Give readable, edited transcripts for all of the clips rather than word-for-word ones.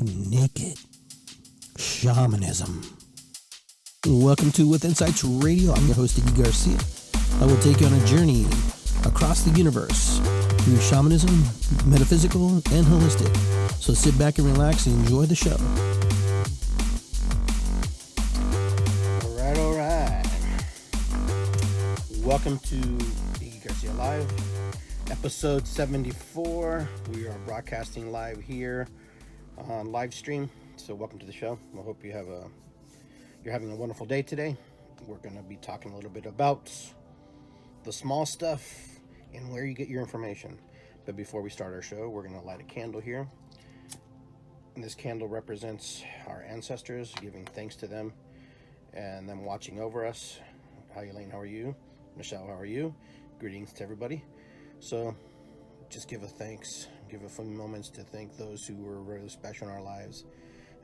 Naked Shamanism. Welcome to With Insights Radio. I'm your host, Iggy Garcia. I will take you on a journey across the universe through shamanism, metaphysical, and holistic. So sit back and relax and enjoy the show. All right. Welcome to Iggy Garcia Live, episode 74. We are broadcasting live here on live stream. So welcome to the show. I hope you're having a wonderful day today. We're going to be talking a little bit about the small stuff and where you get your information. But before we start our show, we're going to light a candle here. And this candle represents our ancestors, giving thanks to them and them watching over us. Hi, Elaine, how are you? Michelle, how are you? Greetings to everybody. So just give a thanks. Give a few moments to thank those who were really special in our lives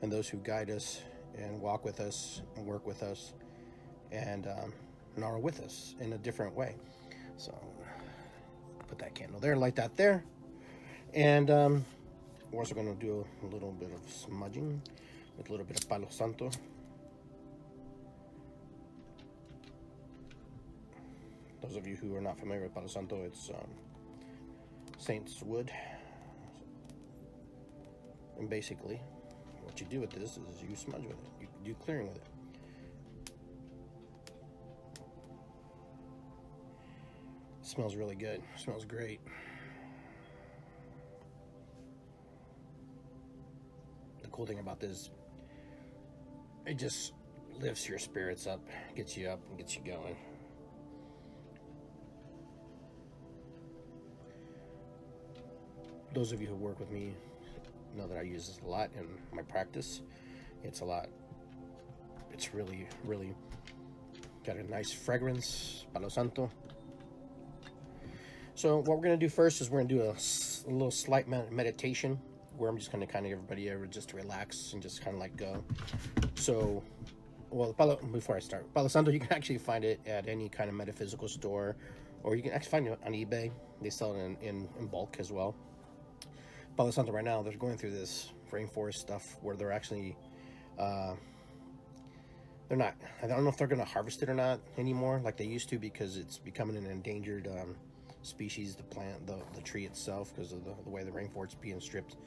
and those who guide us and walk with us and work with us and are with us in a different way. So put that candle there, light that there. And we're also going to do a little bit of smudging with a little bit of Palo Santo. Those of you who are not familiar with Palo Santo, it's saint's wood. And basically, what you do with this is you smudge with it. You do clearing with it. It smells really good. It smells great. The cool thing about this, it just lifts your spirits up, gets you up, and gets you going. Those of you who work with me know that I use this a lot in my practice. It's really, really got a nice fragrance, Palo Santo. So what we're going to do first is we're going to do a little slight meditation where I'm just going to kind of get everybody over just to relax and just kind of let go. So, before I start, Palo Santo, you can actually find it at any kind of metaphysical store, or you can actually find it on eBay. They sell it in bulk as well. Palo Santo right now, they're going through this rainforest stuff where they're actually, I don't know if they're going to harvest it or not anymore like they used to, because it's becoming an endangered species, the plant, the tree itself, because of the way the rainforest is being stripped.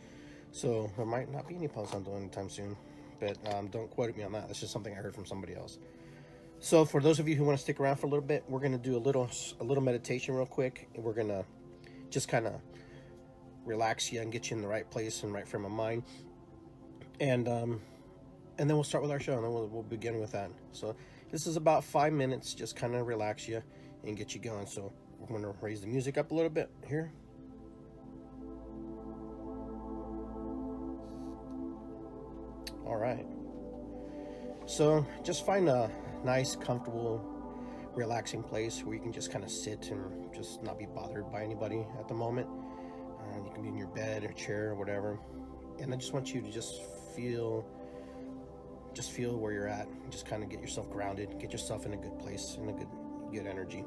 So there might not be any Palo Santo anytime soon, but don't quote me on that. That's just something I heard from somebody else. So for those of you who want to stick around for a little bit, we're going to do a little meditation real quick, and we're going to just kind of relax you and get you in the right place and right frame of mind, and then we'll start with our show, and then we'll begin with that. So this is about 5 minutes, just kind of relax you and get you going. So we're going to raise the music up a little bit here. All right, so just find a nice, comfortable, relaxing place where you can just kind of sit and just not be bothered by anybody at the moment. You can be in your bed or chair or whatever, and I just want you to just feel where you're at, and just kind of get yourself grounded, get yourself in a good place, in a good energy.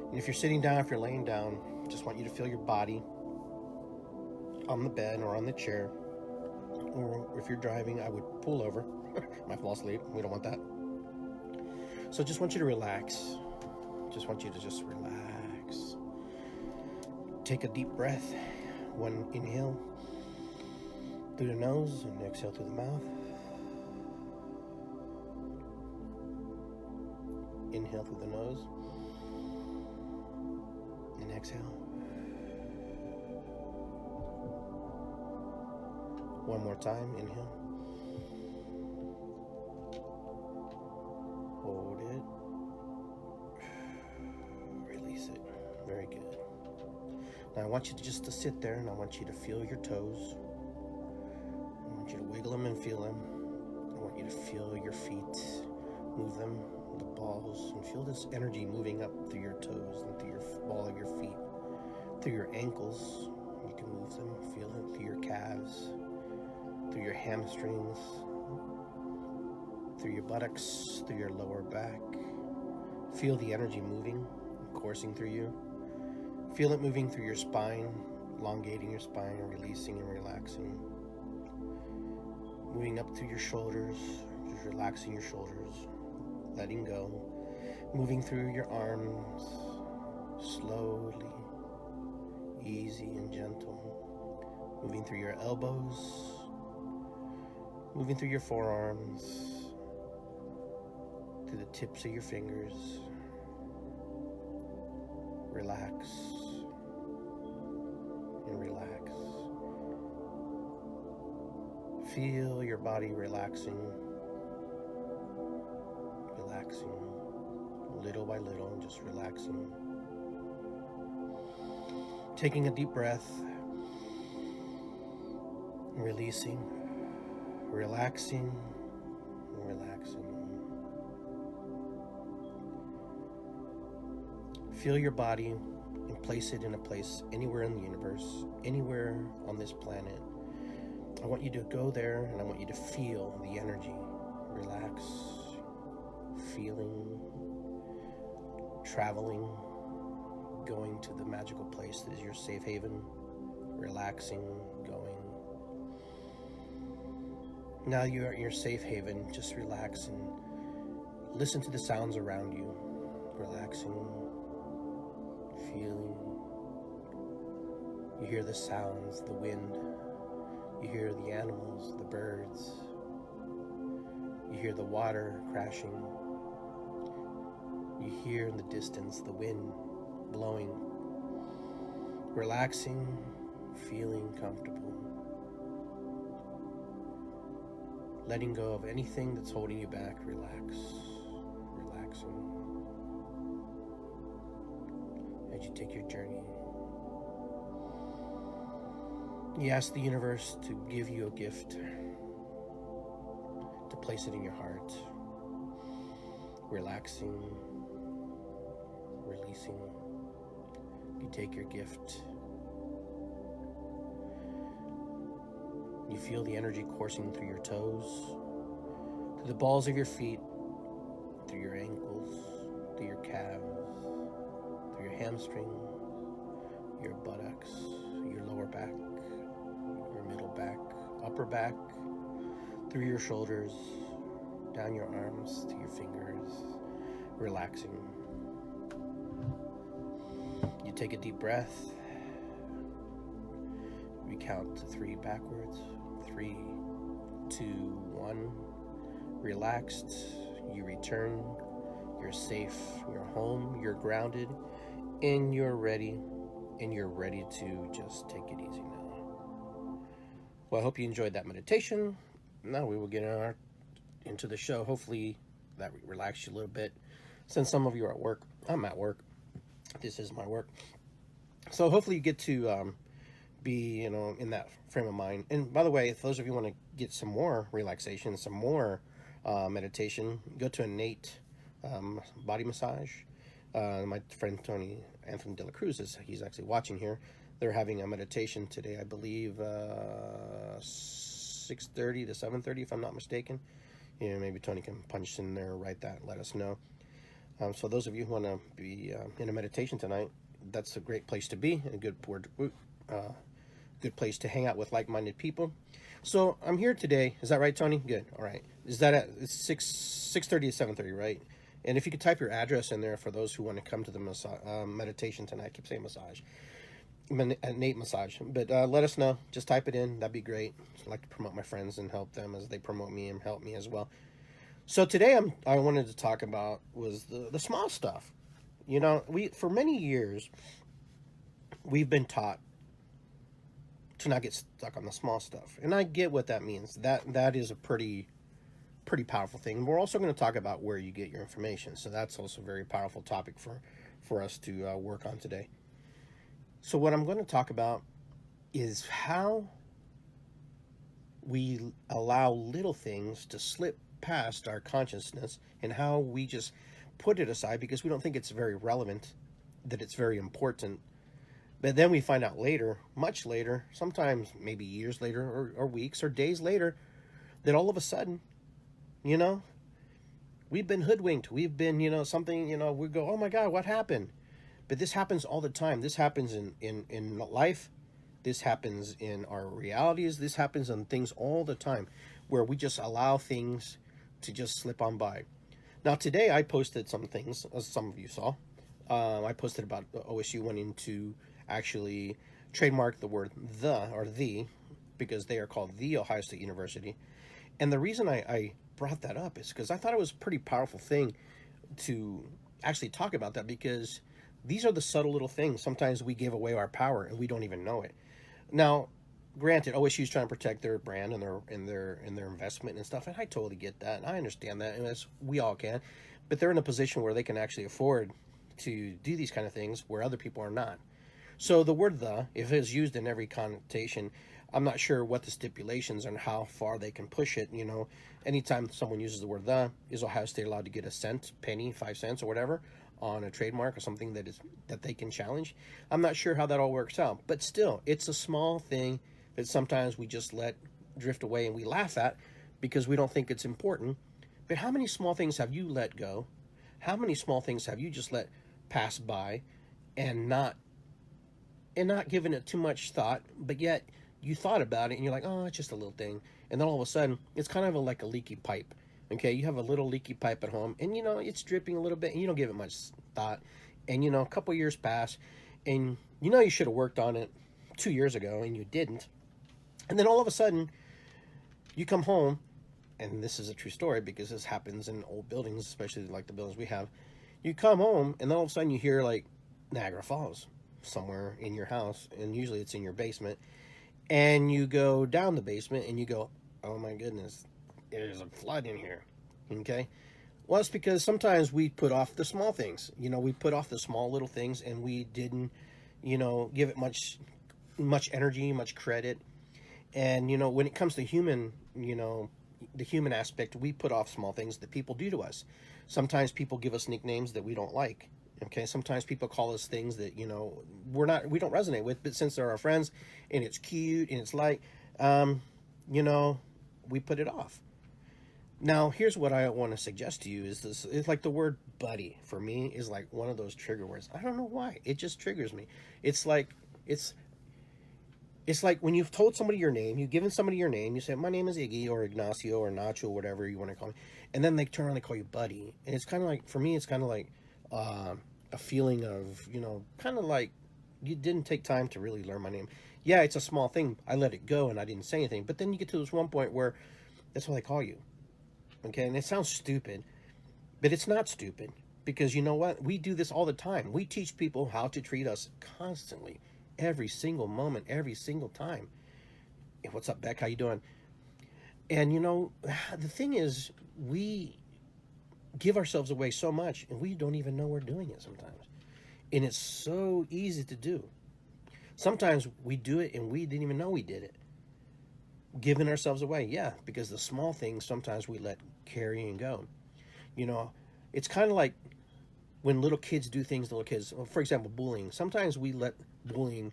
And if you're sitting down, if you're laying down, just want you to feel your body on the bed or on the chair, or if you're driving, I would pull over. Might fall asleep. We don't want that. So just want you to relax. Just want you to just relax. Take a deep breath. One inhale through the nose and exhale through the mouth. Inhale through the nose and exhale. One more time. Inhale. Hold it. Release it. Very good. Now I want you to sit there, and I want you to feel your toes. I want you to wiggle them and feel them. I want you to feel your feet, move them, the balls, and feel this energy moving up through your toes and through your ball of your feet, through your ankles. You can move them, feel it through your calves, through your hamstrings, through your buttocks, through your lower back. Feel the energy moving, coursing through you. Feel it moving through your spine, elongating your spine and releasing and relaxing. moving up through your shoulders, just relaxing your shoulders, letting go, moving through your arms, slowly, easy and gentle, moving through your elbows, moving through your forearms, to the tips of your fingers. Relax and relax. Feel your body relaxing, little by little, just relaxing. Taking a deep breath, releasing, relaxing, relaxing. Feel your body and place it in a place anywhere in the universe, anywhere on this planet. I want you to go there and I want you to feel the energy. Relax, feeling, traveling, going to the magical place that is your safe haven, relaxing, going. Now you're at your safe haven, just relax and listen to the sounds around you, relaxing, feeling. You hear the sounds, the wind, you hear the animals, the birds, you hear the water crashing, you hear in the distance the wind blowing, relaxing, feeling comfortable, letting go of anything that's holding you back. Relax, relaxing as you take your journey. You ask the universe to give you a gift, to place it in your heart, relaxing, releasing. You take your gift. You feel the energy coursing through your toes, to the balls of your feet, through your ankles, through your calves, through your hamstrings, your buttocks, your lower back, your middle back, upper back, through your shoulders, down your arms, to your fingers, relaxing. You take a deep breath. We count to 3 backwards. 3, 2, 1. Relaxed. You return. You're safe. You're home. You're grounded. And you're ready. And you're ready to just take it easy now. Well, I hope you enjoyed that meditation. Now we will get into the show. Hopefully that relaxed you a little bit. Since some of you are at work, I'm at work. This is my work. So hopefully you get to be, in that frame of mind. And by the way, if those of you want to get some more relaxation, some more meditation, go to Innate body massage. My friend Anthony De La Cruz, he's actually watching here. They're having a meditation today, I believe, 6:30 to 7:30, if I'm not mistaken. Maybe Tony can punch in there, write that, let us know. So those of you who want to be in a meditation tonight, that's a great place to be, and a good place to hang out with like-minded people. So I'm here today. Is that right, Tony? Good. All right. Is that at 6:30 to 7:30, right? And if you could type your address in there for those who want to come to the meditation tonight. I keep saying massage. Innate massage. But let us know. Just type it in. That'd be great. I'd like to promote my friends and help them as they promote me and help me as well. So today I wanted to talk about was the small stuff. For many years we've been taught to not get stuck on the small stuff, and I get what that means. That is a pretty powerful thing. We're also going to talk about where you get your information, so that's also a very powerful topic for us to work on today. So what I'm going to talk about is how we allow little things to slip past our consciousness, and how we just put it aside because we don't think it's very relevant, that it's very important. But then we find out later, much later, sometimes maybe years later or weeks or days later, that all of a sudden, we've been hoodwinked. We've been, something, we go, oh my God, what happened? But this happens all the time. This happens in life. This happens in our realities. This happens on things all the time where we just allow things to just slip on by. Now, today I posted some things, as some of you saw. I posted about OSU wanting to actually trademark the word the or the, because they are called the Ohio State University. And the reason I brought that up is because I thought it was a pretty powerful thing to actually talk about that, because these are the subtle little things. Sometimes we give away our power and we don't even know it. Now, granted, OSU is trying to protect their brand and their investment and stuff, and I totally get that, and I understand that, and as we all can. But they're in a position where they can actually afford to do these kind of things where other people are not. So the word "the," if it's used in every connotation, I'm not sure what the stipulations and how far they can push it. You know, anytime someone uses the word "the," is Ohio State allowed to get a cent, penny, 5 cents, or whatever on a trademark or something that they can challenge? I'm not sure how that all works out, but still, it's a small thing that sometimes we just let drift away and we laugh at because we don't think it's important. But how many small things have you let go? How many small things have you just let pass by and not giving it too much thought, but yet you thought about it and you're like, oh, it's just a little thing. And then all of a sudden, it's kind of like a leaky pipe. Okay, you have a little leaky pipe at home, and you know it's dripping a little bit, and you don't give it much thought. And you know, a couple years pass, and you know you should have worked on it 2 years ago, and you didn't. And then all of a sudden, you come home, and this is a true story because this happens in old buildings, especially like the buildings we have. You come home, and then all of a sudden you hear like Niagara Falls somewhere in your house, and usually it's in your basement. And you go down the basement, and you go, oh my goodness, there's a flood in here. Okay, well, it's because sometimes we put off the small things. You know, we put off the small little things, and we didn't, you know, give it much energy, much credit. And you know, when it comes to human, you know, the human aspect, we put off small things that people do to us. Sometimes people give us nicknames that we don't like. Okay, sometimes people call us things that, you know, we don't resonate with, but since they're our friends and it's cute and it's like, you know, we put it off. Now, here's what I want to suggest to you is this. It's like the word buddy for me is like one of those trigger words. I don't know why. It just triggers me. It's like when you've told somebody your name, you've given somebody your name, you say, my name is Iggy or Ignacio or Nacho, whatever you want to call me. And then they turn around and call you buddy. And it's kind of like, for me, it's kind of like a feeling of, you know, kind of like you didn't take time to really learn my name. Yeah, it's a small thing. I let it go and I didn't say anything. But then you get to this one point where that's what I call you. Okay, and it sounds stupid, but it's not stupid, because you know what? We do this all the time. We teach people how to treat us constantly, every single moment, every single time. Hey, what's up, Beck? How you doing? And you know, the thing is, we give ourselves away so much, and we don't even know we're doing it sometimes. And it's so easy to do. Sometimes we do it and we didn't even know we did it. Giving ourselves away, yeah, because the small things sometimes we let carry and go. You know, it's kind of like when little kids do things to little kids. For example, bullying. Sometimes we let bullying,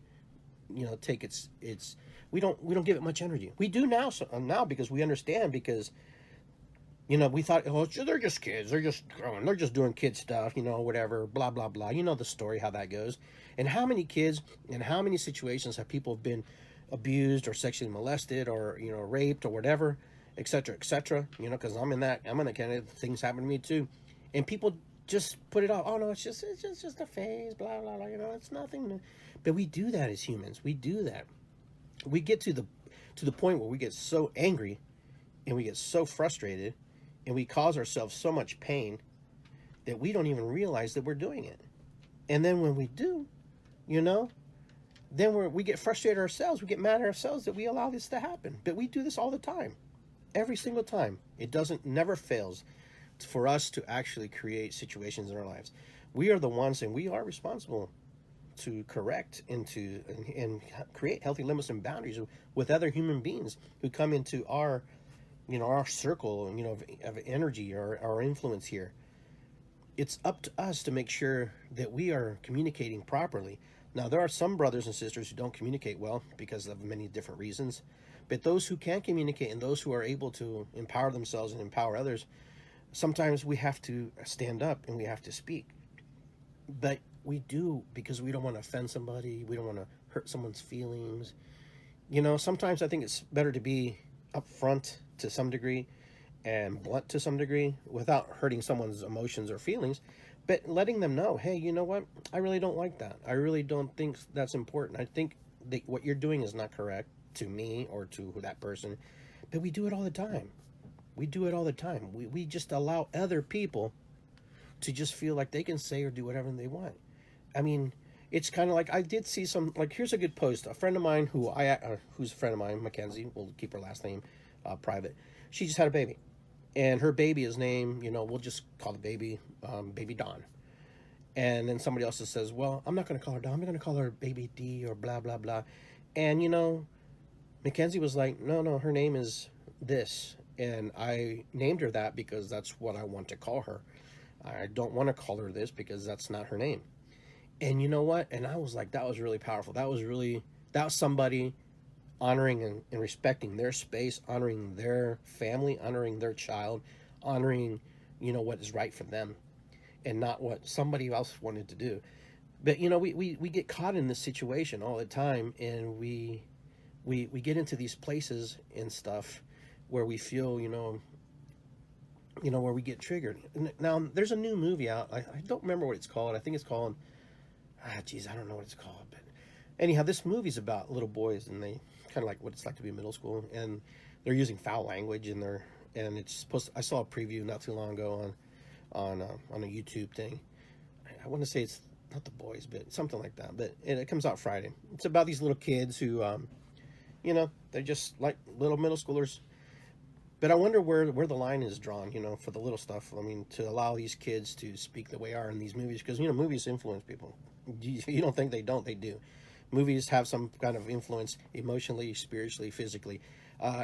you know, take its. We don't give it much energy. We do now, now because we understand, because you know, we thought, oh, they're just kids, they're just growing, they're just doing kid stuff, you know, whatever, blah blah blah. You know the story, how that goes, and how many kids and how many situations have people been abused or sexually molested or, you know, raped or whatever, etc., etc. You know, because I'm in that kind of things happen to me too, and people just put it off. Oh no, it's just a phase, blah blah blah. You know, it's nothing. But we do that as humans. We do that. We get to the point where we get so angry, and we get so frustrated, and we cause ourselves so much pain that we don't even realize that we're doing it. And then when we do, you know, then we get frustrated ourselves. We get mad at ourselves that we allow this to happen. But we do this all the time, every single time. It never fails for us to actually create situations in our lives. We are the ones, and we are responsible to correct and create healthy limits and boundaries with other human beings who come into our, you know, our circle, you know, of energy or our influence here. It's up to us to make sure that we are communicating properly. Now, there are some brothers and sisters who don't communicate well because of many different reasons, but those who can communicate and those who are able to empower themselves and empower others, sometimes we have to stand up and we have to speak. But we do, because we don't want to offend somebody, we don't want to hurt someone's feelings. Sometimes I think it's better to be upfront to some degree and blunt to some degree without hurting someone's emotions or feelings, but letting them know, hey, you know what? I really don't like that. I really don't think that's important. I think that what you're doing is not correct to me or to that person, but we do it all the time. We do it all the time. We just allow other people to just feel like they can say or do whatever they want. I mean, it's kind of like I did see some, like, here's a good post. A friend of mine who's a friend of mine, Mackenzie, we'll keep her last name private. She just had a baby, and her baby is named, we'll just call the baby Baby Dawn. And then somebody else says, well, I'm not going to call her Dawn. I'm going to call her Baby D or blah, blah, blah. And, Mackenzie was like, no, her name is this. And I named her that because that's what I want to call her. I don't want to call her this because that's not her name. And you know what? And I was like, that was really powerful. That was somebody honoring and respecting their space, honoring their family, honoring their child, honoring, what is right for them and not what somebody else wanted to do. But, we get caught in this situation all the time, and we get into these places and stuff where we feel, where we get triggered. Now, there's a new movie out. I don't remember what it's called. I think it's called, I don't know what it's called. But anyhow, this movie's about little boys, and they kind of like what it's like to be in middle school, and they're using foul language, and it's supposed to, I saw a preview not too long ago on a YouTube thing. I want to say it's not The Boys, but something like that. But it comes out Friday. It's about these little kids who, they're just like little middle schoolers. But I wonder where the line is drawn, for the little stuff. I mean, to allow these kids to speak the way they are in these movies, because movies influence people. You don't think they don't? They do. Movies have some kind of influence emotionally, spiritually, physically.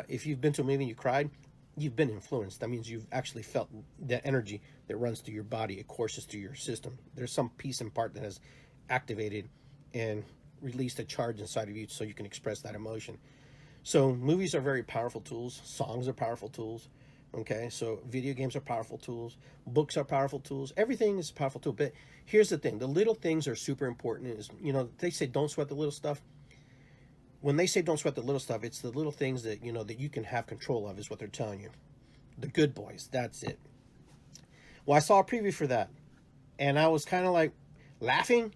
If you've been to a movie and you cried, you've been influenced. That means you've actually felt the energy that runs through your body. It courses through your system. There's some piece and part that has activated and released a charge inside of you so you can express that emotion. So movies are very powerful tools. Songs are powerful tools. Okay, so video games are powerful tools. Books are powerful tools. Everything is a powerful tool. But here's the thing. The little things are super important. Is, they say don't sweat the little stuff. When they say don't sweat the little stuff, it's the little things that, that you can have control of is what they're telling you. The good boys, that's it. Well, I saw a preview for that, and I was kind of like laughing,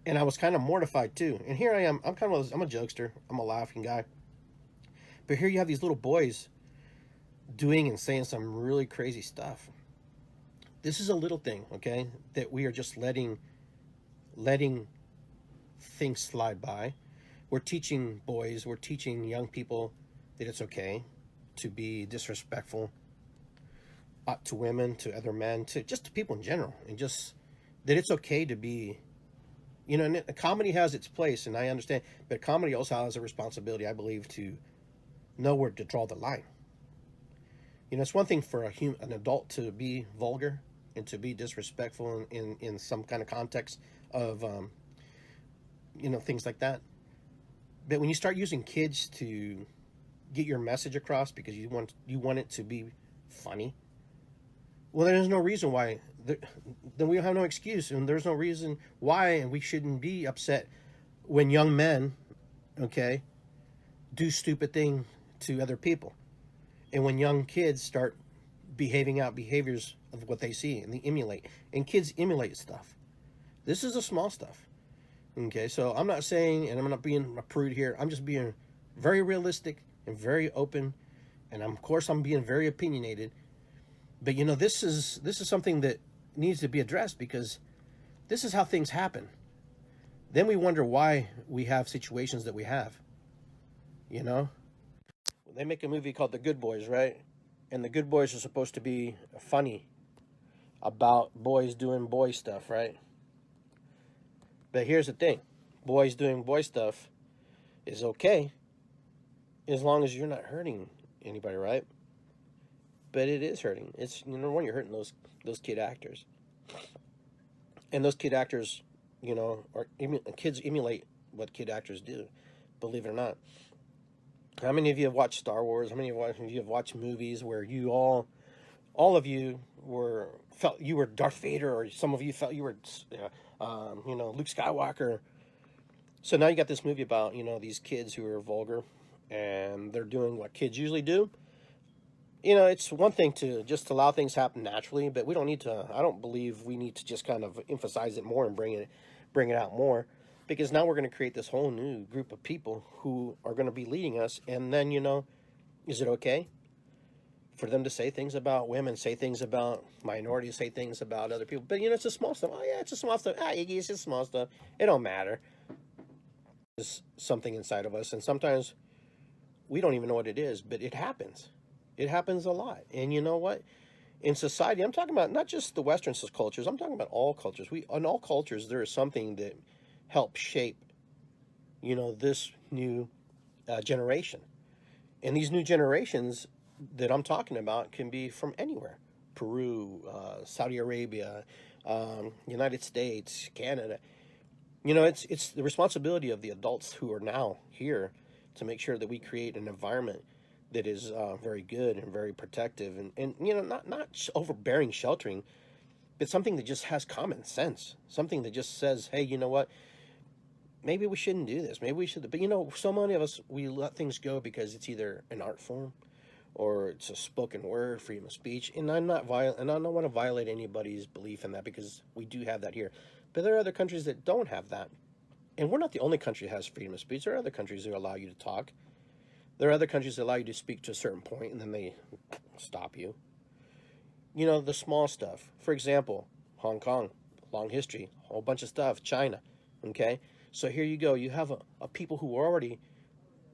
and I was kind of mortified too. And here I am. I'm a jokester. I'm a laughing guy. But here you have these little boys doing and saying some really crazy stuff. This is a little thing, okay, that we are just letting things slide by. We're teaching boys, we're teaching young people that it's okay to be disrespectful to women, to other men, to people in general, and just that it's okay to be, and comedy has its place, and I understand, but comedy also has a responsibility, I believe, to know where to draw the line. It's one thing for an adult to be vulgar and to be disrespectful in some kind of context of, things like that. But when you start using kids to get your message across because you want it to be funny, well, there's no reason why. Then we have no excuse, and there's no reason why, and we shouldn't be upset when young men, okay, do stupid things to other people. And when young kids start behaving out behaviors of what they see and they emulate, and kids emulate stuff. This is the small stuff. Okay, so I'm not saying, and I'm not being a prude here, I'm just being very realistic and very open, and of course I'm being very opinionated. But this is something that needs to be addressed because this is how things happen. Then we wonder why we have situations that we have. They make a movie called The Good Boys, right? And The Good Boys are supposed to be funny about boys doing boy stuff, right? But here's the thing. Boys doing boy stuff is okay as long as you're not hurting anybody, right? But it is hurting. It's, number one, you're hurting those kid actors. And those kid actors, kids emulate what kid actors do, believe it or not. How many of you have watched Star Wars? How many of you have watched movies where you all of you felt you were Darth Vader, or some of you felt you were, Luke Skywalker, So now you got this movie about, these kids who are vulgar and they're doing what kids usually do. It's one thing to just allow things happen naturally, but we don't need to. I don't believe we need to just kind of emphasize it more and bring it out more, because now we're going to create this whole new group of people who are going to be leading us. And then, is it okay for them to say things about women, say things about minorities, say things about other people? But it's a small stuff. Oh yeah, it's a small stuff. Iggy, it's just small stuff. It don't matter. There's something inside of us, and sometimes we don't even know what it is, but it happens. It happens a lot. And you know what? In society, I'm talking about not just the Western cultures, I'm talking about all cultures. In all cultures, there is something that helps shape, this new generation. And these new generations that I'm talking about can be from anywhere. Peru, Saudi Arabia, United States, Canada. It's the responsibility of the adults who are now here to make sure that we create an environment that is very good and very protective, and not overbearing, sheltering, but something that just has common sense, something that just says, hey, you know what, maybe we shouldn't do this, maybe we should. But so many of us, we let things go because it's either an art form or it's a spoken word, freedom of speech. And I'm not violent, and I don't want to violate anybody's belief in that, because we do have that here. But there are other countries that don't have that, and we're not the only country that has freedom of speech. There are other countries that allow you to talk. There are other countries that allow you to speak to a certain point, and then they stop you. The small stuff. For example, Hong Kong, long history, whole bunch of stuff. China, okay? So here you go. You have a people who are already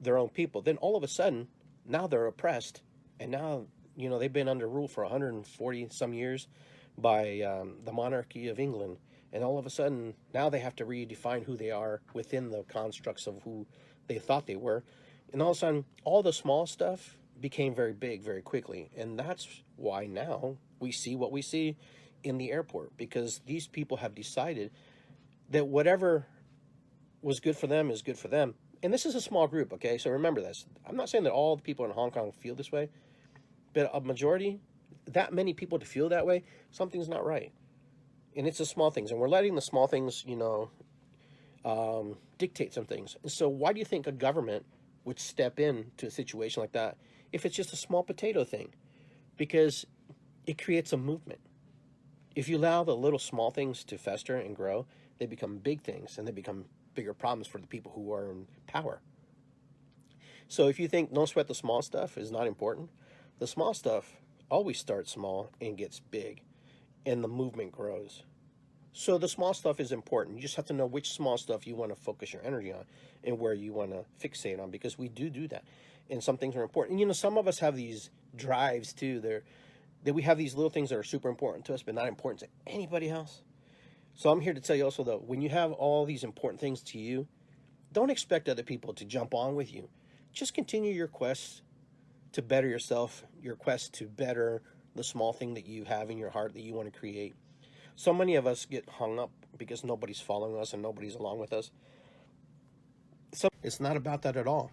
their own people. Then all of a sudden, now they're oppressed, and now, they've been under rule for 140 some years by the monarchy of England. And all of a sudden, now they have to redefine who they are within the constructs of who they thought they were. And all of a sudden, all the small stuff became very big very quickly. And that's why now we see what we see in the airport, because these people have decided that whatever was good for them is good for them. And this is a small group, okay? So remember this. I'm not saying that all the people in Hong Kong feel this way, but a majority, that many people to feel that way, something's not right. And it's the small things. And we're letting the small things, dictate some things. And so why do you think a government would step in to a situation like that if it's just a small potato thing? Because it creates a movement. If you allow the little small things to fester and grow, they become big things, and they become bigger problems for the people who are in power. So if you think don't sweat the small stuff is not important, the small stuff always starts small and gets big, and the movement grows. So the small stuff is important. You just have to know which small stuff you want to focus your energy on and where you want to fixate on, because we do that. And some things are important. And, some of us have these drives too. That we have these little things that are super important to us, but not important to anybody else. So I'm here to tell you also, though, when you have all these important things to you, don't expect other people to jump on with you. Just continue your quest to better yourself, your quest to better the small thing that you have in your heart that you want to create. So many of us get hung up because nobody's following us and nobody's along with us. So it's not about that at all.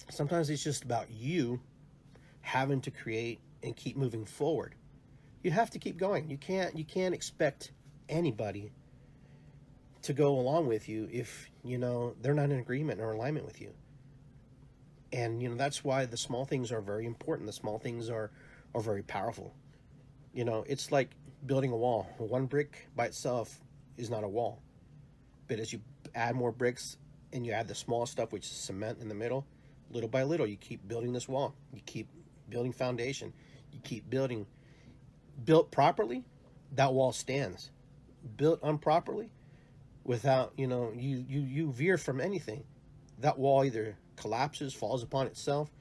Sometimes it's just about you having to create and keep moving forward. You have to keep going. You can't expect anybody to go along with you if, they're not in agreement or alignment with you. And, that's why the small things are very important. The small things are very powerful. It's like building a wall. One brick by itself is not a wall. But as you add more bricks and you add the small stuff, which is cement in the middle, little by little, you keep building this wall. You keep building foundation. You keep building. Built properly, that wall stands. Built improperly, without, you veer from anything, that wall either collapses, falls upon itself,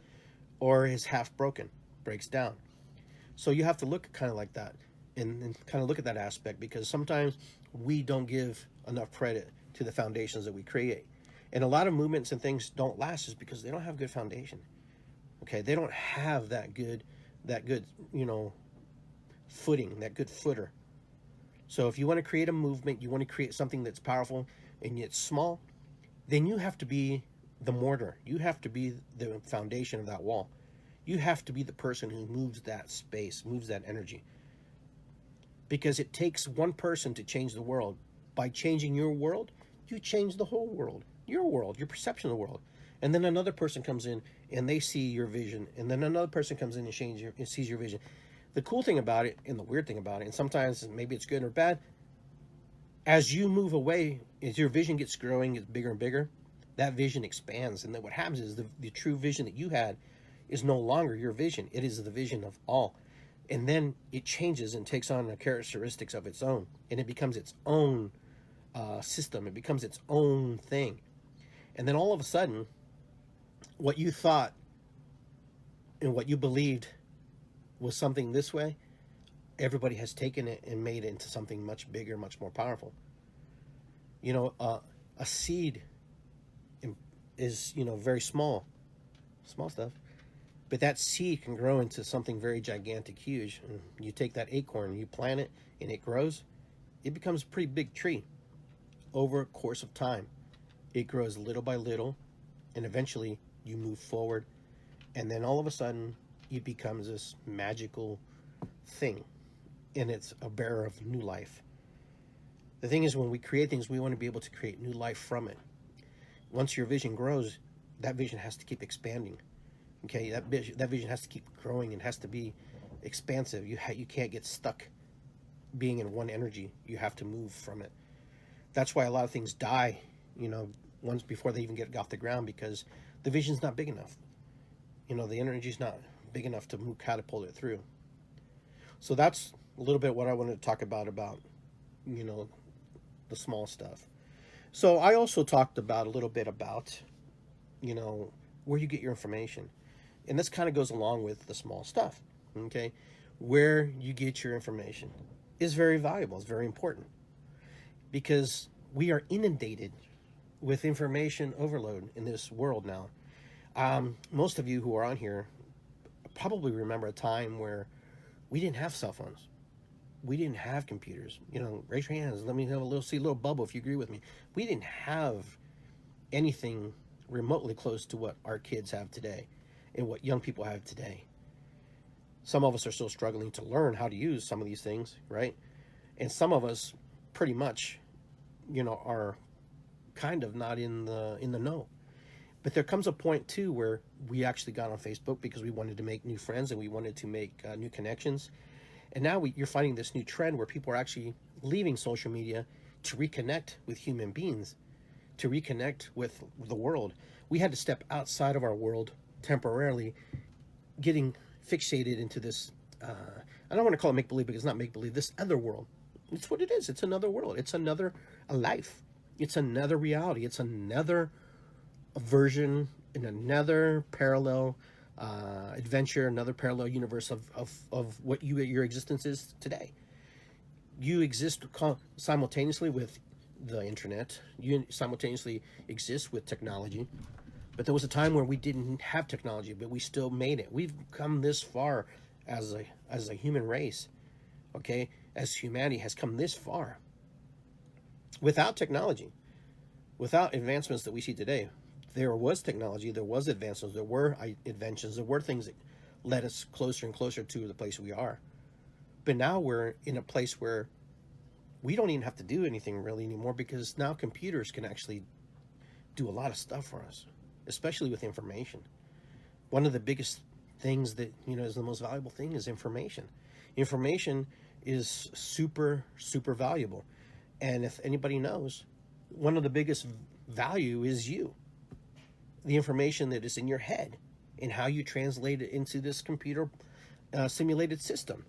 or is half broken, breaks down. So you have to look kind of like that, and kind of look at that aspect, because sometimes we don't give enough credit to the foundations that we create. And a lot of movements and things don't last is because they don't have good foundation. Okay, they don't have that good, footing, that good footer. So if you want to create a movement, you want to create something that's powerful and yet small, then you have to be the mortar. You have to be the foundation of that wall. You have to be the person who moves that space, moves that energy. Because it takes one person to change the world. By changing your world, you change the whole world. your world, your perception of the world. And then another person comes in and they see your vision, and then another person comes in and sees your vision. The cool thing about it, and the weird thing about it, and sometimes maybe it's good or bad, as you move away, as your vision gets growing, gets bigger and bigger, that vision expands. And then what happens is the true vision that you had is no longer your vision. It is the vision of all. And then it changes and takes on the characteristics of its own. And it becomes its own system. It becomes its own thing. And then all of a sudden, what you thought and what you believed was something this way, everybody has taken it and made it into something much bigger, much more powerful. You know, a seed is, you know, very small stuff, but that seed can grow into something very gigantic, huge. And you take that acorn, you plant it, and it grows. It becomes a pretty big tree. Over a course of time, it grows little by little, and eventually you move forward, and then all of a sudden it becomes this magical thing, and it's a bearer of new life. The thing is, when we create things, we want to be able to create new life from it. Once your vision grows, that vision has to keep expanding. Okay, that vision has to keep growing and has to be expansive. You can't get stuck being in one energy. You have to move from it. That's why a lot of things die, you know, once before they even get off the ground, because the vision's not big enough. You know, the energy's not big enough to catapult it through. So that's a little bit what I wanted to talk about, you know, the small stuff. So I also talked about a little bit about, you know, where you get your information. And this kind of goes along with the small stuff, okay? Where you get your information is very valuable. It's very important, because we are inundated with information overload in this world now. Most of you who are on here probably remember a time where we didn't have cell phones. We didn't have computers. You know, raise your hands. Let me have see a little bubble if you agree with me. We didn't have anything remotely close to what our kids have today and what young people have today. Some of us are still struggling to learn how to use some of these things, right? And some of us pretty much, you know, are kind of not in the know. But there comes a point too where we actually got on Facebook because we wanted to make new friends and we wanted to make new connections. And now you're finding this new trend where people are actually leaving social media to reconnect with human beings, to reconnect with the world. We had to step outside of our world temporarily, getting fixated into this, I don't want to call it make-believe because it's not make-believe, this other world. It's what it is. It's another world. It's a life. It's another reality. It's another version in another parallel adventure, another parallel universe of what your existence is today. You exist simultaneously with the internet. You simultaneously exist with technology. But there was a time where we didn't have technology, but we still made it. We've come this far as a human race, okay? As humanity has come this far without technology, without advancements that we see today. There was technology, there was advancements, there were inventions, there were things that led us closer and closer to the place we are. But now we're in a place where we don't even have to do anything really anymore, because now computers can actually do a lot of stuff for us, especially with information. One of the biggest things that, you know, is the most valuable thing is information. Information is super, super valuable. And if anybody knows, one of the biggest value is you. The information that is in your head and how you translate it into this computer simulated system.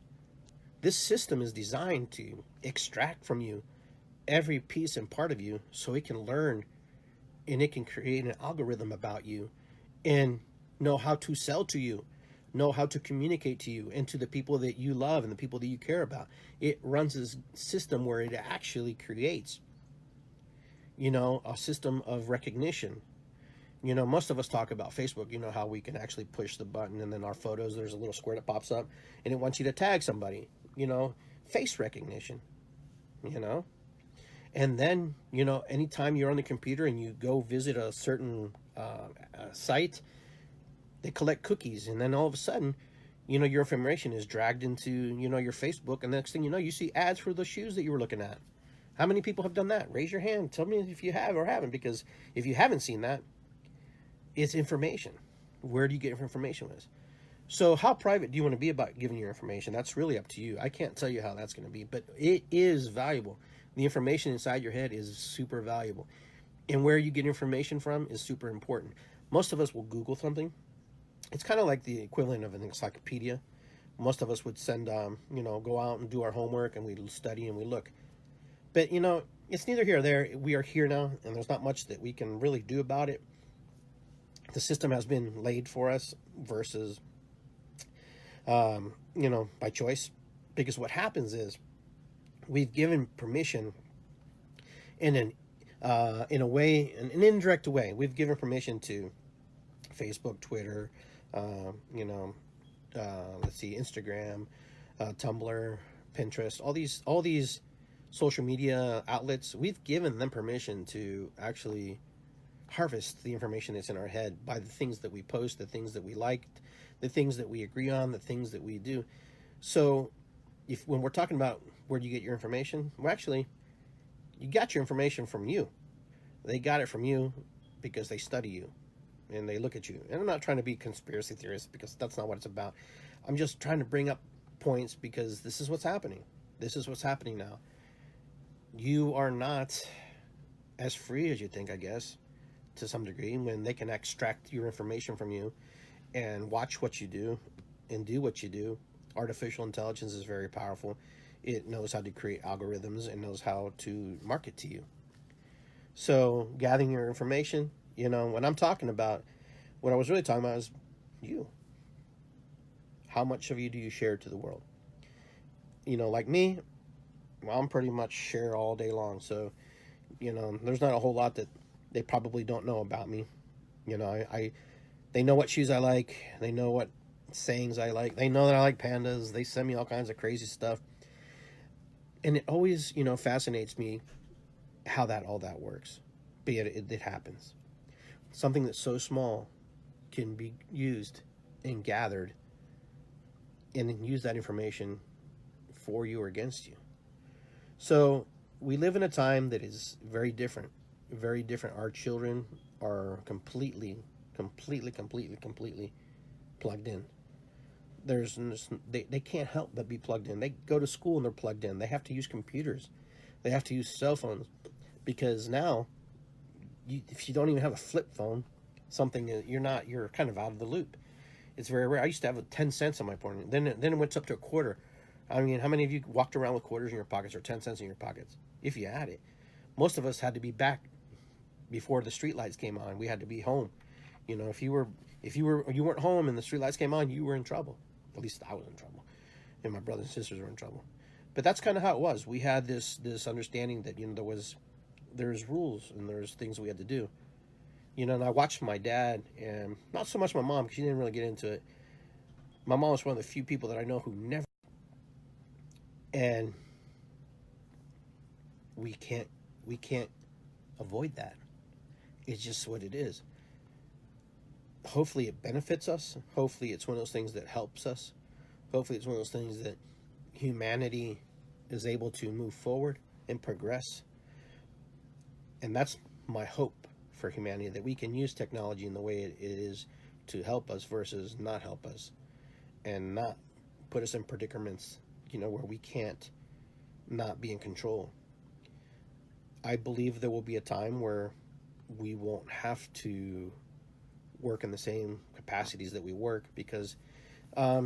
This system is designed to extract from you every piece and part of you so it can learn, and it can create an algorithm about you and know how to sell to you, know how to communicate to you and to the people that you love and the people that you care about. It runs this system where it actually creates, you know, a system of recognition. You know, most of us talk about Facebook, you know, how we can actually push the button and then our photos, there's a little square that pops up and it wants you to tag somebody, you know, face recognition, you know. And then, you know, anytime you're on the computer and you go visit a certain site, they collect cookies. And then all of a sudden, you know, your information is dragged into, you know, your Facebook. And the next thing you know, you see ads for the shoes that you were looking at. How many people have done that? Raise your hand. Tell me if you have or haven't, because if you haven't seen that, it's information. Where do you get your information with? So how private do you want to be about giving your information? That's really up to you. I can't tell you how that's going to be, but it is valuable. The information inside your head is super valuable. And where you get information from is super important. Most of us will Google something. It's kind of like the equivalent of an encyclopedia. Most of us would send, go out and do our homework, and we study and we look. But, it's neither here or there. We are here now, and there's not much that we can really do about it. The system has been laid for us versus, by choice. Because what happens is we've given permission in a way, an indirect way. We've given permission to Facebook, Twitter, Instagram, Tumblr, Pinterest, all these social media outlets. We've given them permission to actually harvest the information that's in our head by the things that we post, the things that we like, the things that we agree on, the things that we do. So when we're talking about where do you get your information, well, actually, you got your information from you. They got it from you because they study you and they look at you. And I'm not trying to be a conspiracy theorist, because that's not what it's about. I'm just trying to bring up points because this is what's happening. This is what's happening now. You are not as free as you think, I guess, to some degree, when they can extract your information from you and watch what you do and do what you do. Artificial intelligence is very powerful. It knows how to create algorithms and knows how to market to you. So gathering your information, when I'm talking about, what I was really talking about is you. How much of you do you share to the world? Like me, well, I'm pretty much share all day long. So, there's not a whole lot that they probably don't know about me. They know what shoes I like. They know what sayings I like. They know that I like pandas. They send me all kinds of crazy stuff. And it always, fascinates me how all that works. But yet it happens. Something that's so small can be used and gathered and then use that information for you or against you. So we live in a time that is very different. Very different. Our children are completely plugged in. They can't help but be plugged in. They go to school and they're plugged in. They have to use computers. They have to use cell phones, because now, if you don't even have a flip phone, you're kind of out of the loop. It's very rare. I used to have 10 cents on my phone. Then it went up to a quarter. I mean, how many of you walked around with quarters in your pockets or 10 cents in your pockets? If you had it. Most of us had to be back before the street lights came on. We had to be home. If you weren't home and the street lights came on, you were in trouble. At least I was in trouble, and my brothers and sisters were in trouble. But that's kind of how it was. We had this understanding that there's rules and there's things we had to do. And I watched my dad, and not so much my mom, because she didn't really get into it. My mom was one of the few people that I know who never. And we can't avoid that. It's just what it is. Hopefully it benefits us. Hopefully it's one of those things that helps us. Hopefully it's one of those things that humanity is able to move forward and progress. And that's my hope for humanity, that we can use technology in the way it is to help us versus not help us, and not put us in predicaments, where we can't not be in control. I believe there will be a time where we won't have to work in the same capacities that we work, because I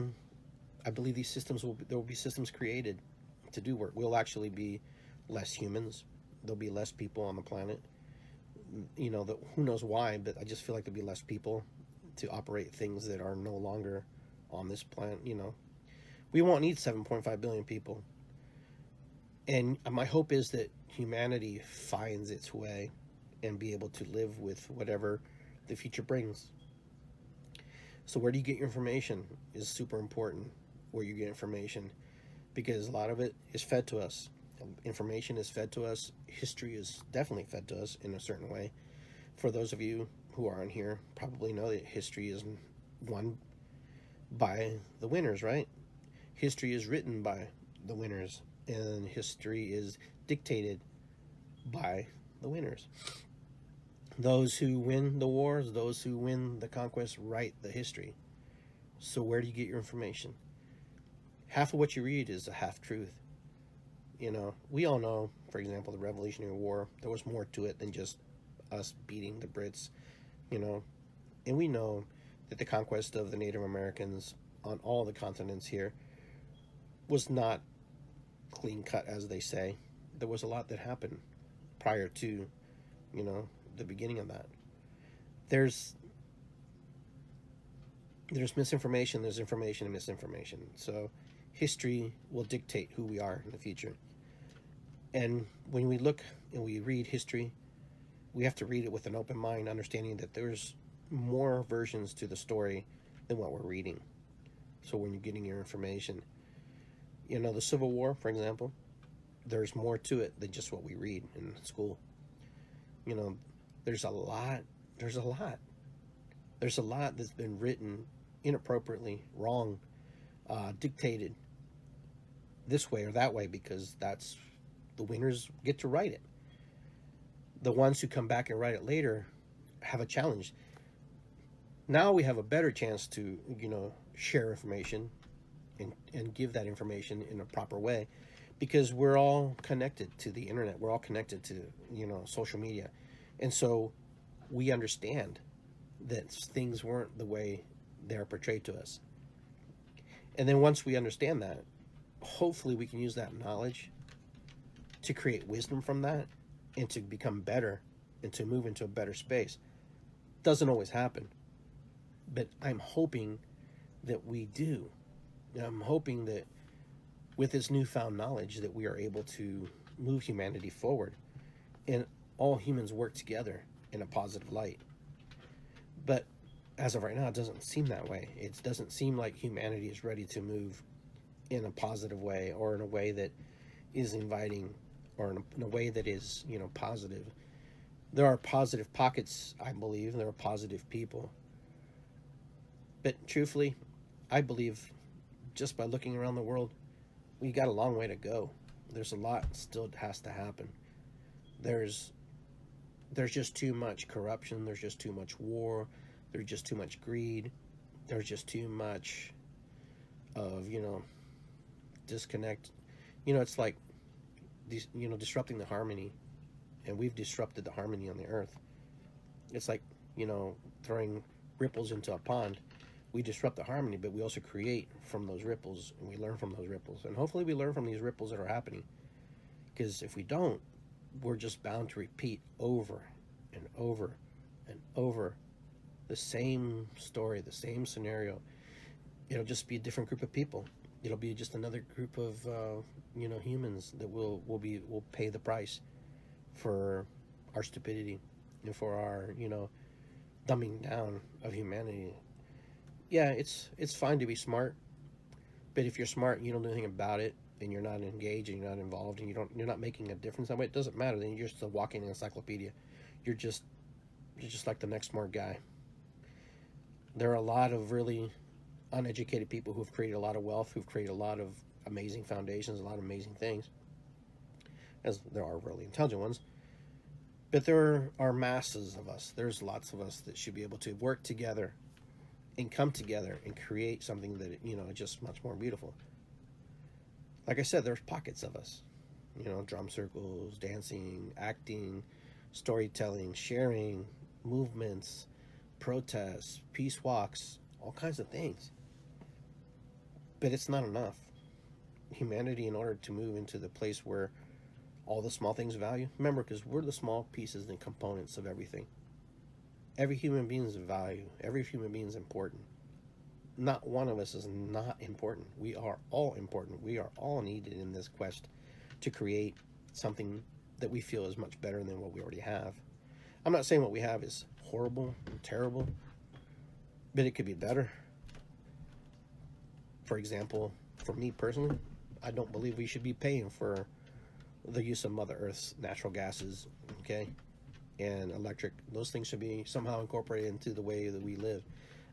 believe there will be systems created to do work. We'll actually be less humans. There'll be less people on the planet. Who knows why, but I just feel like there'll be less people to operate things that are no longer on this planet. We won't need 7.5 billion people. And my hope is that humanity finds its way and be able to live with whatever the future brings. So where do you get your information is super important. Where you get information, because a lot of it is fed to us. Information is fed to us. History is definitely fed to us in a certain way. For those of you who are on here, probably know that history is won by the winners, right? History is written by the winners, and history is dictated by the winners. Those who win the wars, those who win the conquest, write the history. So where do you get your information? Half of what you read is a half truth. You know, we all know, for example, the Revolutionary War, there was more to it than just us beating the Brits, you know. And we know that the conquest of the Native Americans on all the continents here was not clean cut, as they say. There was a lot that happened prior to, you know, the beginning of that. There's misinformation, there's information and misinformation. So history will dictate who we are in the future. And when we look and we read history, we have to read it with an open mind, understanding that there's more versions to the story than what we're reading. So when you're getting your information, you know, the Civil War, for example, there's more to it than just what we read in school. You know, there's a lot that's been written inappropriately, wrong, dictated this way or that way, because that's the winners get to write it. The ones who come back and write it later have a challenge. Now we have a better chance to, you know, share information and give that information in a proper way, because we're all connected to the internet. We're all connected to, you know, social media. And so we understand that things weren't the way they're portrayed to us. And then once we understand that, hopefully we can use that knowledge to create wisdom from that and to become better and to move into a better space. Doesn't always happen, but I'm hoping that we do. I'm hoping that with this newfound knowledge that we are able to move humanity forward and all humans work together in a positive light. But as of right now, it doesn't seem that way. It doesn't seem like humanity is ready to move in a positive way, or in a way that is inviting, or in a way that is, you know, positive. There are positive pockets, I believe. There are positive people. But truthfully, I believe just by looking around the world, we got a long way to go. There's a lot still has to happen. There's just too much corruption. There's just too much war. There's just too much greed. There's just too much of, you know, disconnect. You know, it's like, you know, disrupting the harmony. And we've disrupted the harmony on the earth. It's like, you know, throwing ripples into a pond. We disrupt the harmony, but we also create from those ripples, and we learn from those ripples. And hopefully we learn from these ripples that are happening. Because if we don't, we're just bound to repeat over and over and over the same story, the same scenario. It'll just be a different group of people. It'll be just another group of, you know, humans that will pay the price for our stupidity and for our, you know, dumbing down of humanity. Yeah, it's fine to be smart, but if you're smart and you don't do anything about it, and you're not engaged and you're not involved and you're not making a difference that way, it doesn't matter. Then you're just a walking encyclopedia. You're just like the next smart guy. There are a lot of really uneducated people who've created a lot of wealth, who've created a lot of amazing foundations, a lot of amazing things, as there are really intelligent ones. But there are masses of us. There's lots of us that should be able to work together and come together and create something that, you know, is just much more beautiful. Like I said, there's pockets of us, you know, drum circles, dancing, acting, storytelling, sharing, movements, protests, peace walks, all kinds of things. But it's not enough. Humanity, in order to move into the place where all the small things value, remember, because we're the small pieces and components of everything. Every human being is of value. Every human being is important. Not one of us is not important. We are all important. We are all needed in this quest to create something that we feel is much better than what we already have. I'm not saying what we have is horrible and terrible, but it could be better. For example, for me personally, I don't believe we should be paying for the use of Mother Earth's natural gases, okay, and electric. Those things should be somehow incorporated into the way that we live.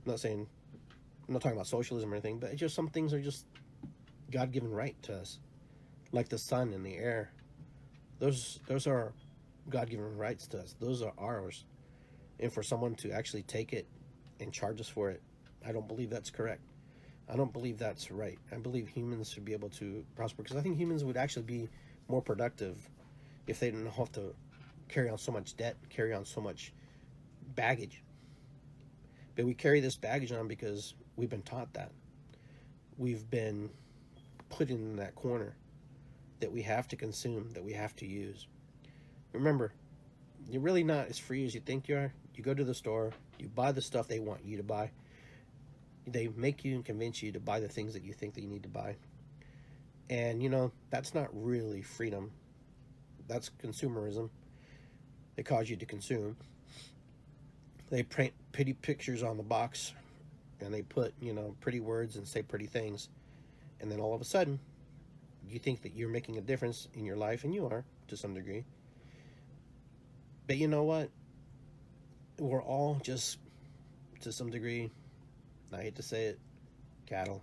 I'm not talking about socialism or anything, but it's just some things are just God-given right to us, like the sun and the air. Those are God-given rights to us. Those are ours. And for someone to actually take it and charge us for it, I don't believe that's correct. I don't believe that's right. I believe humans should be able to prosper, because I think humans would actually be more productive if they didn't have to carry on so much debt, carry on so much baggage. But we carry this baggage on because we've been taught that. We've been put in that corner that we have to consume, that we have to use. Remember, you're really not as free as you think you are. You go to the store, you buy the stuff they want you to buy. They make you and convince you to buy the things that you think that you need to buy. And, that's not really freedom. That's consumerism. They cause you to consume. They print pretty pictures on the box, and they put, pretty words and say pretty things. And then all of a sudden, you think that you're making a difference in your life, and you are, to some degree. But you know what? We're all just, to some degree, I hate to say it, cattle.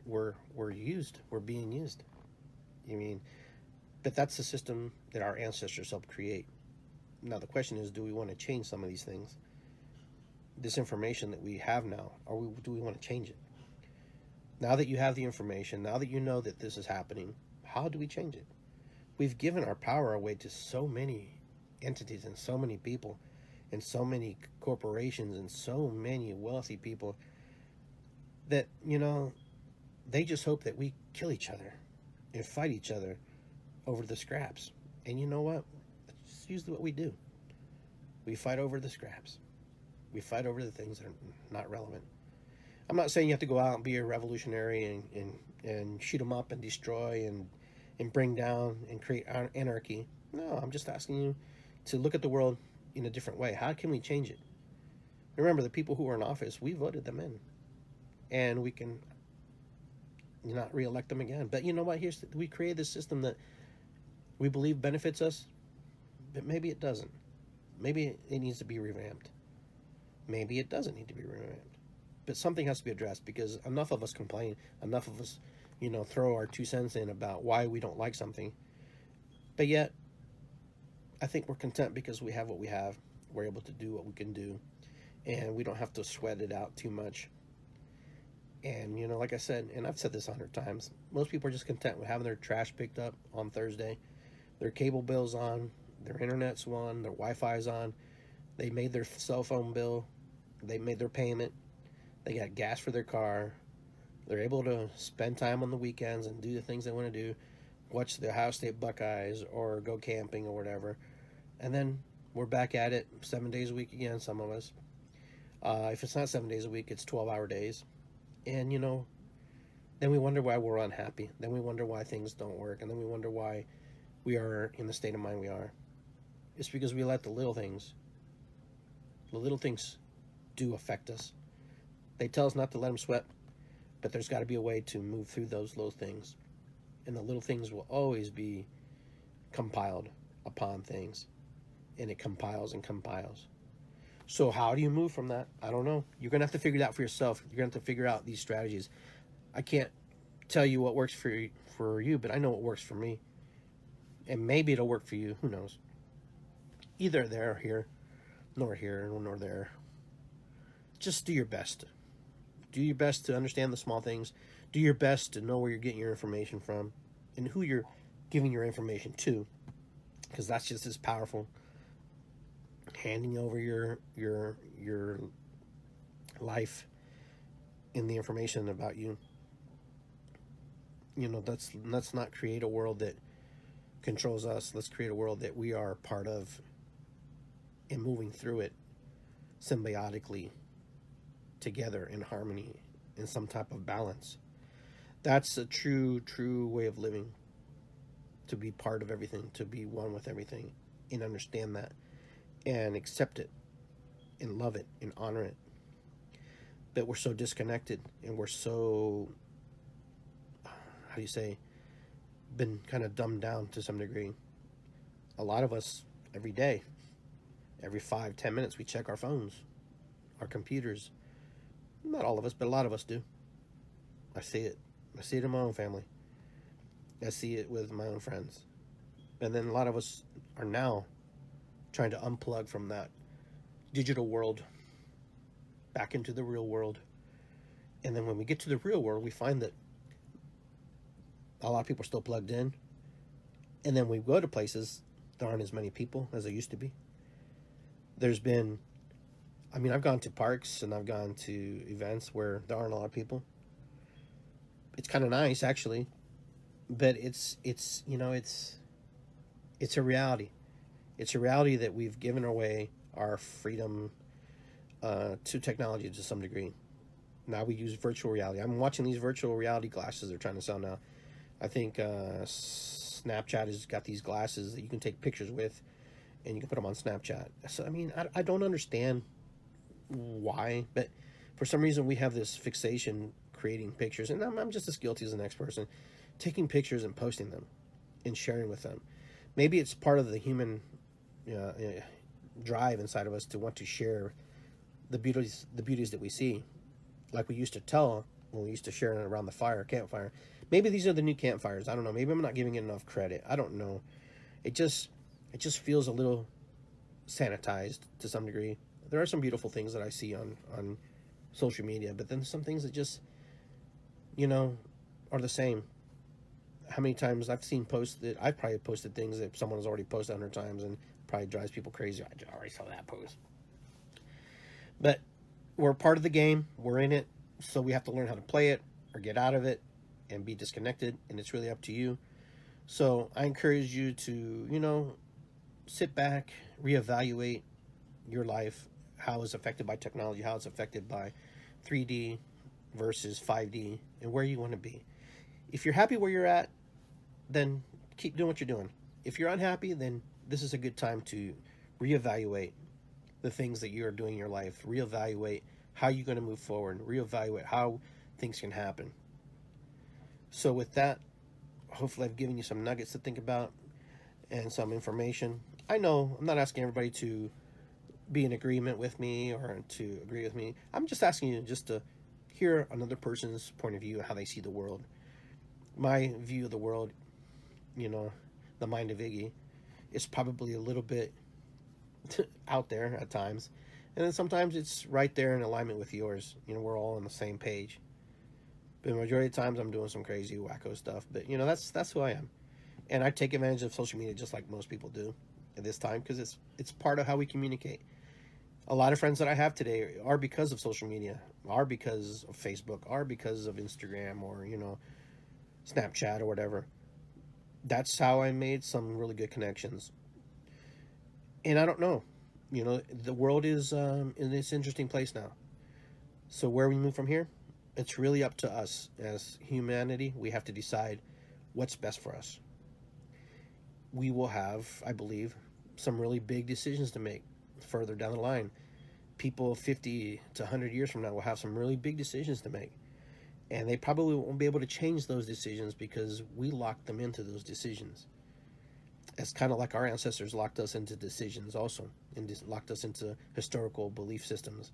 We're used. We're being used. But that's the system that our ancestors helped create. Now the question is, do we want to change some of these things? This information that we have now, or do we want to change it? Now that you have the information, now that you know that this is happening, how do we change it? We've given our power away to so many entities and so many people and so many corporations and so many wealthy people that, they just hope that we kill each other and fight each other over the scraps. And you know what? That's usually what we do. We fight over the scraps. We fight over the things that are not relevant. I'm not saying you have to go out and be a revolutionary and shoot them up and destroy and bring down and create anarchy. No, I'm just asking you to look at the world in a different way. How can we change it? Remember, the people who are in office, we voted them in. And we can not re-elect them again. But you know what? We created this system that we believe benefits us, but maybe it doesn't. Maybe it needs to be revamped. Maybe it doesn't need to be revamped. But something has to be addressed, because enough of us complain, enough of us, throw our 2 cents in about why we don't like something. But yet, I think we're content because we have what we have. We're able to do what we can do, and we don't have to sweat it out too much. And, like I said, and I've said this 100 times, most people are just content with having their trash picked up on Thursday, their cable bill's on, their internet's on, their Wi-Fi's on, they made their cell phone bill, they made their payment, they got gas for their car, they're able to spend time on the weekends and do the things they want to do, watch the Ohio State Buckeyes or go camping or whatever. And then we're back at it 7 days a week again, some of us. If it's not 7 days a week, it's 12-hour days. And, then we wonder why we're unhappy. Then we wonder why things don't work. And then we wonder why we are in the state of mind we are. It's because we let the little things do affect us. They tell us not to let them sweat, but there's got to be a way to move through those little things. And the little things will always be compiled upon things. And it compiles and compiles. So how do you move from that? I don't know. You're going to have to figure it out for yourself. You're going to have to figure out these strategies. I can't tell you what works for you, but I know what works for me. And maybe it'll work for you. Who knows? Either there or here, nor here, nor there. Just do your best. Do your best to understand the small things. Do your best to know where you're getting your information from and who you're giving your information to, because that's just as powerful. Handing over your life and the information about you. Let's not create a world that controls us. Let's create a world that we are part of and moving through it symbiotically together in harmony, in some type of balance. That's a true way of living. To be part of everything, to be one with everything, and understand that, and accept it, and love it, and honor it. But we're so disconnected, and we're so, how do you say, been kind of dumbed down to some degree. A lot of us, every day, every 5-10 minutes, we check our phones, our computers. Not all of us, but a lot of us do. I see it. I see it in my own family. I see it with my own friends. And then a lot of us are now trying to unplug from that digital world back into the real world. And then when we get to the real world, we find that a lot of people are still plugged in. And then we go to places, there aren't as many people as there used to be. There's been, I mean, I've gone to parks and I've gone to events where there aren't a lot of people. It's kind of nice, actually, but it's a reality. It's a reality that we've given away our freedom to technology to some degree. Now we use virtual reality. I'm watching these virtual reality glasses they're trying to sell now. I think Snapchat has got these glasses that you can take pictures with, and you can put them on Snapchat. So I mean, I don't understand why, but for some reason we have this fixation creating pictures, and I'm just as guilty as the next person, taking pictures and posting them and sharing with them. Maybe it's part of the human drive inside of us to want to share the beauties that we see, like we used to tell when we used to share it around the campfire. Maybe these are the new campfires. I don't know. Maybe I'm not giving it enough credit. I don't know. It just feels a little sanitized to some degree. There are some beautiful things that I see on social media, but then some things that just, are the same. How many times I've seen posts that I've probably posted things that someone has already posted 100 times and probably drives people crazy. I already saw that post. But we're part of the game. We're in it. So we have to learn how to play it or get out of it and be disconnected. And it's really up to you. So I encourage you to, sit back, reevaluate your life, how it's affected by technology, how it's affected by 3D versus 5D, and where you want to be. If you're happy where you're at, then keep doing what you're doing. If you're unhappy, then this is a good time to reevaluate the things that you're doing in your life, reevaluate how you're going to move forward, reevaluate how things can happen. So with that, hopefully I've given you some nuggets to think about and some information. I know I'm not asking everybody to be in agreement with me or to agree with me. I'm just asking you just to hear another person's point of view, how they see the world. My view of the world, the mind of Iggy, is probably a little bit out there at times. And then sometimes it's right there in alignment with yours. We're all on the same page. But the majority of the times I'm doing some crazy wacko stuff. But, that's who I am. And I take advantage of social media just like most people do at this time because it's part of how we communicate. A lot of friends that I have today are because of social media, are because of Facebook, are because of Instagram or, Snapchat or whatever. That's how I made some really good connections. And I don't know, the world is in this interesting place now. So where we move from here, it's really up to us as humanity. We have to decide what's best for us. We will have, I believe, some really big decisions to make further down the line. People 50 to 100 years from now will have some really big decisions to make. And they probably won't be able to change those decisions because we locked them into those decisions. It's kind of like our ancestors locked us into decisions also, and locked us into historical belief systems.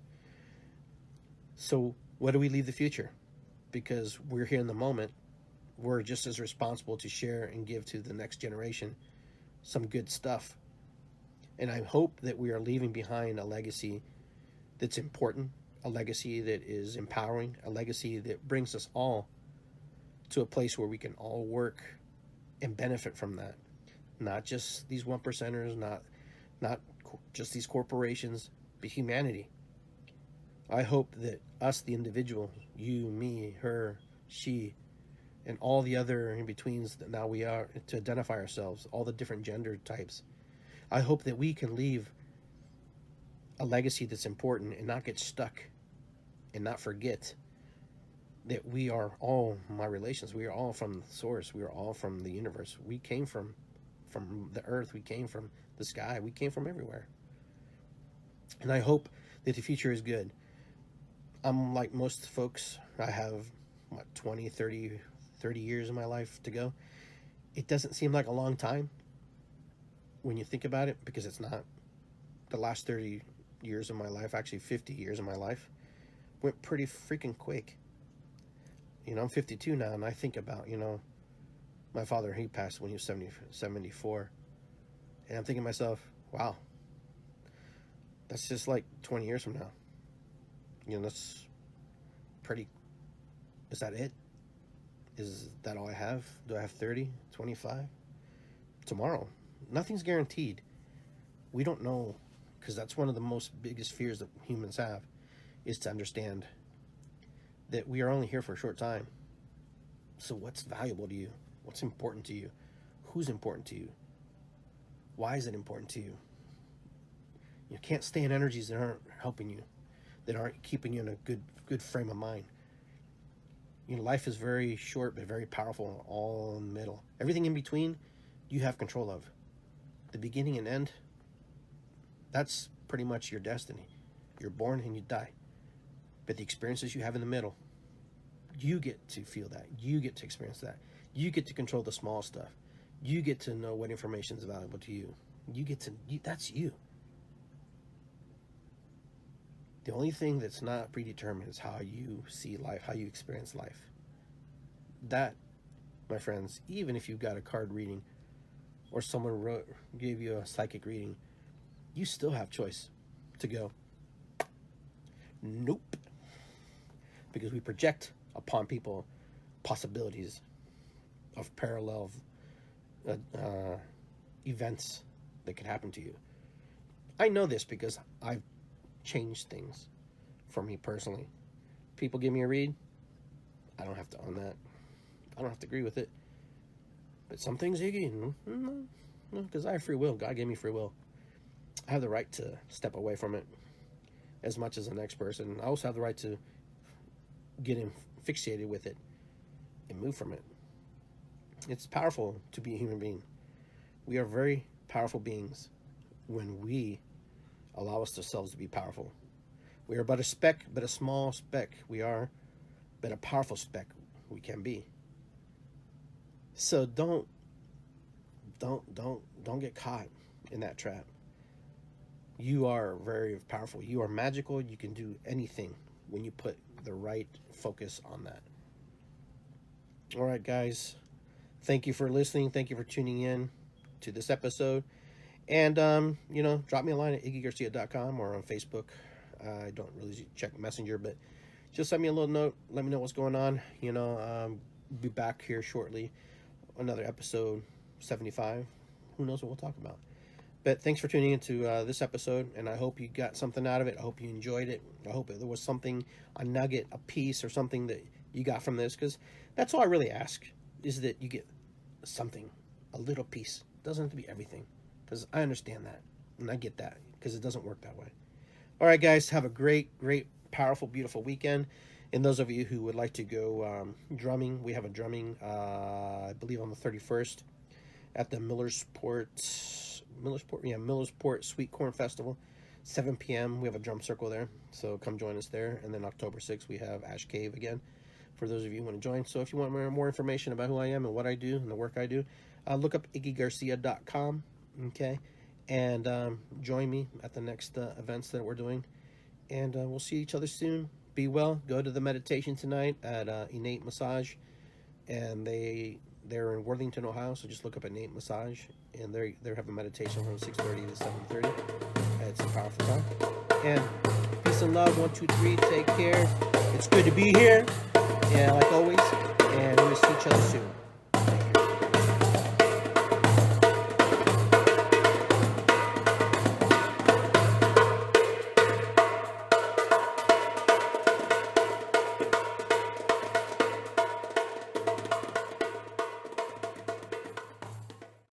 So what do we leave the future? Because we're here in the moment, we're just as responsible to share and give to the next generation some good stuff. And I hope that we are leaving behind a legacy that's important, a legacy that is empowering, a legacy that brings us all to a place where we can all work and benefit from that. Not just these 1%ers, not just these corporations, but humanity. I hope that us, the individual, you, me, her, she, and all the other in-betweens that now we are to identify ourselves, all the different gender types, I hope that we can leave a legacy that's important and not get stuck and not forget that we are all my relations. We are all from the source. We are all from the universe. We came from the earth. We came from the sky. We came from everywhere. And I hope that the future is good. I'm like most folks. I have, 20, 30 years of my life to go. It doesn't seem like a long time when you think about it, because it's not. The last 30 years of my life, actually 50 years of my life, went pretty freaking quick. I'm 52 now, and I think about, My father, he passed when he was 74. And I'm thinking to myself, wow, that's just like 20 years from now. You know, that's pretty, is that it? Is that all I have? Do I have 30, 25? Tomorrow. Nothing's guaranteed. We don't know, because that's one of the most biggest fears that humans have, is to understand that we are only here for a short time. So what's valuable to you? What's important to you? Who's important to you? Why is it important to you? You can't stay in energies that aren't helping you, that aren't keeping you in a good frame of mind. You know, life is very short but very powerful, all in the middle. Everything in between, you have control of. The beginning and end, that's pretty much your destiny. You're born and you die. But the experiences you have in the middle, you get to feel that. You get to experience that. You get to control the small stuff. You get to know what information is valuable to you. That's you. The only thing that's not predetermined is how you see life, how you experience life. That, my friends, even if you've got a card reading or someone gave you a psychic reading, you still have choice to go, nope. Because we project upon people possibilities of parallel events that could happen to you. I know this because I've changed things for me personally. People give me a read, I don't have to own that. I don't have to agree with it. But some things, Iggy, because I have free will. God gave me free will. I have the right to step away from it as much as the next person. I also have the right to get fixated with it and move from it. It's powerful to be a human being. We are very powerful beings when we allow ourselves to be powerful. We are but a speck, but a small speck. We are but a powerful speck we can be. So don't get caught in that trap. You are very powerful. You are magical. You can do anything when you put the right focus on that. All right, guys. Thank you for listening. Thank you for tuning in to this episode. And, drop me a line at iggygarcia.com or on Facebook. I don't really check Messenger, but just send me a little note. Let me know what's going on. Be back here shortly. Another episode 75. Who knows what we'll talk about. But thanks for tuning into this episode, and I hope you got something out of it. I hope you enjoyed it. I hope there was something, a nugget, a piece, or something that you got from this, because that's all I really ask, is that you get something, a little piece. It doesn't have to be everything, because I understand that, and I get that, because it doesn't work that way. All right, guys, have a great, powerful, beautiful weekend. And those of you who would like to go drumming, we have a drumming, I believe on the 31st at the Millersport Sweet Corn Festival, 7 p.m. We have a drum circle there, so come join us there. And then October 6th, we have Ash Cave again, for those of you who want to join. So if you want more information about who I am and what I do and the work I do, look up iggygarcia.com, okay? And join me at the next events that we're doing. And we'll see each other soon. Be well. Go to the meditation tonight at Innate Massage, and they're in Worthington, Ohio. So just look up Innate Massage, and they're having meditation from 6:30 to 7:30. It's a powerful time. And peace and love. 1, 2, 3. Take care. It's good to be here. Yeah, like always. And we'll see each other soon.